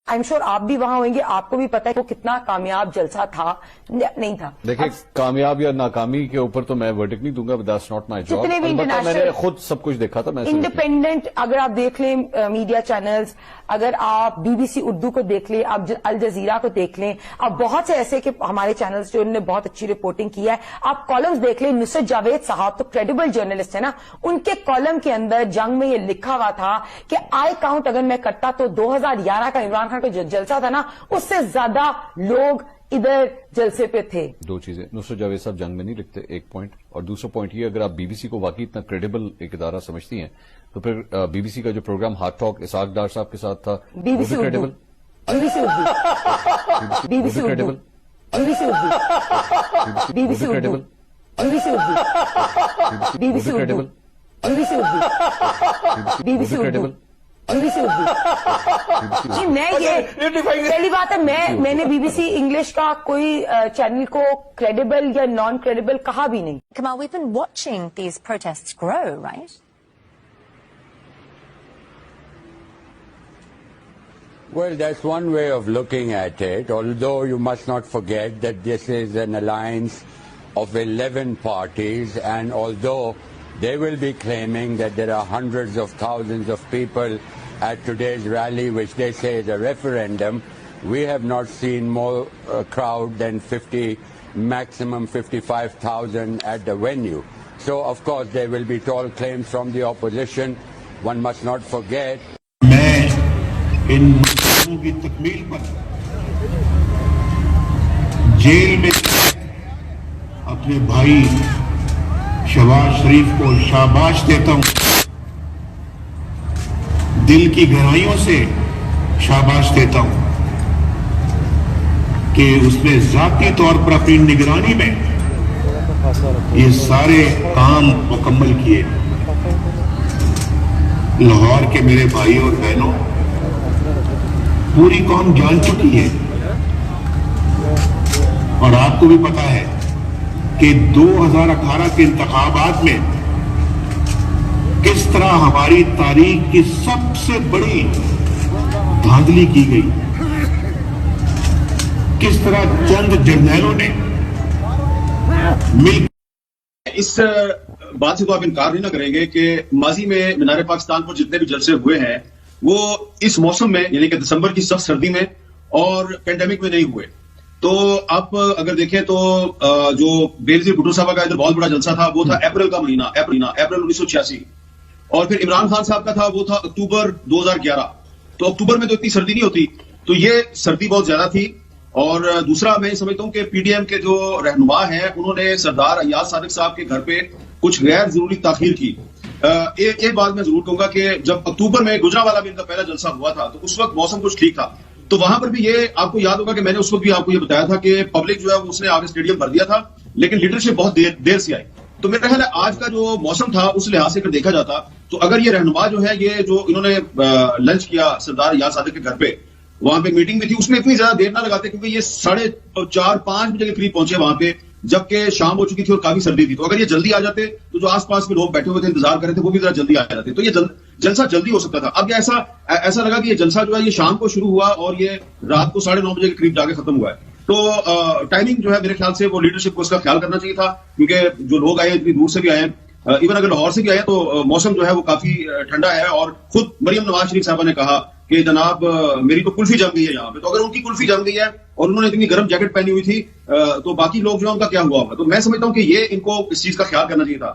I am sure आप भी वहां होंगे, आपको भी पता है वो कितना कामयाब जलसा था नहीं था। देखिए, कामयाब या नाकामी के ऊपर तो मैं वर्डिक्ट नहीं दूंगा, दैट्स नॉट माय जॉब। जितने भी इंटरनेशनल, मैंने खुद सब कुछ देखा था। मैं इंडिपेंडेंट अगर आप देख लें मीडिया चैनल्स, अगर आप बीबीसी उर्दू को देख लें, आप अल जजीरा को देख लें, आप बहुत से ऐसे कि हमारे चैनल्स जो उन्होंने बहुत अच्छी रिपोर्टिंग की है, आप कॉलम्स देख लें। नुसरत जावेद साहब तो क्रेडिबल जर्नलिस्ट है ना, उनके कॉलम के अंदर जंग में ये लिखा हुआ था कि आई काउंट अगर मैं करता तो 2011 का इमरान खान का जो जलसा था ना, उससे ज्यादा लोग इधर जलसे पे थे। दो चीजें, नुसरत जावेद साहब जंग में नहीं लिखते, एक पॉइंट, और दूसरा पॉइंट ये, अगर आप बीबीसी को वाकई इतना क्रेडिबल एक इदारा समझती हैं तो फिर बीबीसी का जो प्रोग्राम हार्ट टॉक इसाक डार साहब के साथ था, BBC credible, BBC Urdu, BBC credible, BBC Urdu, BBC credible, BBC Urdu, BBC credible, BBC Urdu, BBC credible, BBC Urdu. मैं ये पहली बात है, मैंने बीबीसी इंग्लिश का कोई चैनल को क्रेडिबल या नॉन क्रेडिबल कहा भी नहीं। Kamal, we've been watching these protests grow, right? Well, that's one way of looking at it, although you must not forget that this is an alliance of 11 parties, and although they will be claiming that there are hundreds of thousands of people at today's rally, which they say is a referendum, we have not seen more crowd than 50, maximum 55,000 at the venue. So, of course, there will be tall claims from the opposition. One must not forget. इन मुद्दों की तकमील पर jail में अपने भाई शहबाज शरीफ को शाबाश देता हूं, दिल की गहराइयों से शाबाश देता हूं कि उसने जाती तौर पर अपनी निगरानी में ये सारे काम मुकम्मल किए। लाहौर के मेरे भाई और बहनों, पूरी कौम जान चुकी है और आपको भी पता है कि 2018 के इंतखाबात में किस तरह हमारी तारीख की सबसे बड़ी धांधली की गई, किस तरह चंद जर्नैलों ने मिल। इस बात से तो आप इनकार नहीं ना करेंगे कि माजी में मीनार पाकिस्तान पर जितने भी जलसे हुए हैं वो इस मौसम में, यानी कि दिसंबर की सख्त सर्दी में और पेंडेमिक में नहीं हुए। तो आप अगर देखें तो जो बेनजीर भुट्टो साहब का इधर बहुत बड़ा जलसा था वो था अप्रैल का महीना, अप्रैल 1986, और फिर इमरान खान साहब का था वो था अक्टूबर 2011। तो अक्टूबर में तो इतनी सर्दी नहीं होती, तो ये सर्दी बहुत ज्यादा थी। और दूसरा मैं समझता हूं कि पीडीएम के जो रहनुमा हैं उन्होंने सरदार अय्याज सादिक साहब के घर पे कुछ गैर जरूरी ताखीर की। एक बात मैं जरूर कहूंगा कि जब अक्टूबर में गुजरांवाला में इनका पहला जलसा हुआ था तो उस वक्त मौसम कुछ ठीक था, तो वहां पर भी ये आपको याद होगा कि मैंने उस वक्त भी आपको ये बताया था कि पब्लिक जो है उसने आगे स्टेडियम भर दिया था, लेकिन लीडरशिप बहुत देर से आई। तो मेरा ख्याल है आज का जो मौसम था उस लिहाज से अगर देखा जाता तो अगर ये रहनुमा जो है, ये जो इन्होंने लंच किया सरदार अय्याज सादिक के घर पे, वहां पे मीटिंग भी थी, उसमें इतनी ज्यादा देर ना लगाते क्योंकि ये 4:30-5 बजे के करीब पहुंचे वहां पे, जबकि शाम हो चुकी थी और काफी सर्दी थी। तो अगर ये जल्दी आ जाते तो जो आसपास में लोग बैठे हुए थे इंतजार कर रहे थे वो भी जरा जल्दी आ जाते, तो ये जलसा जल्दी हो सकता था। अब ये ऐसा लगा कि ये जलसा जो है ये शाम को शुरू हुआ और ये रात को 9:30 बजे के करीब जाके खत्म हुआ है। तो टाइमिंग जो है मेरे ख्याल से वो लीडरशिप को इसका ख्याल करना चाहिए था, क्योंकि जो लोग आए इतनी दूर से भी आए, इवन अगर लाहौर से भी आए तो मौसम जो है वो काफी ठंडा है। और खुद मरियम नवाज शरीफ साहबा ने कहा कि जनाब मेरी तो कुल्फी जम गई है यहाँ पे, तो अगर उनकी कुल्फी जम गई है और उन्होंने इतनी गर्म जैकेट पहनी हुई थी तो बाकी लोग जो है उनका क्या हुआ होगा। तो मैं समझता हूँ कि ये इनको इस चीज का ख्याल करना चाहिए था।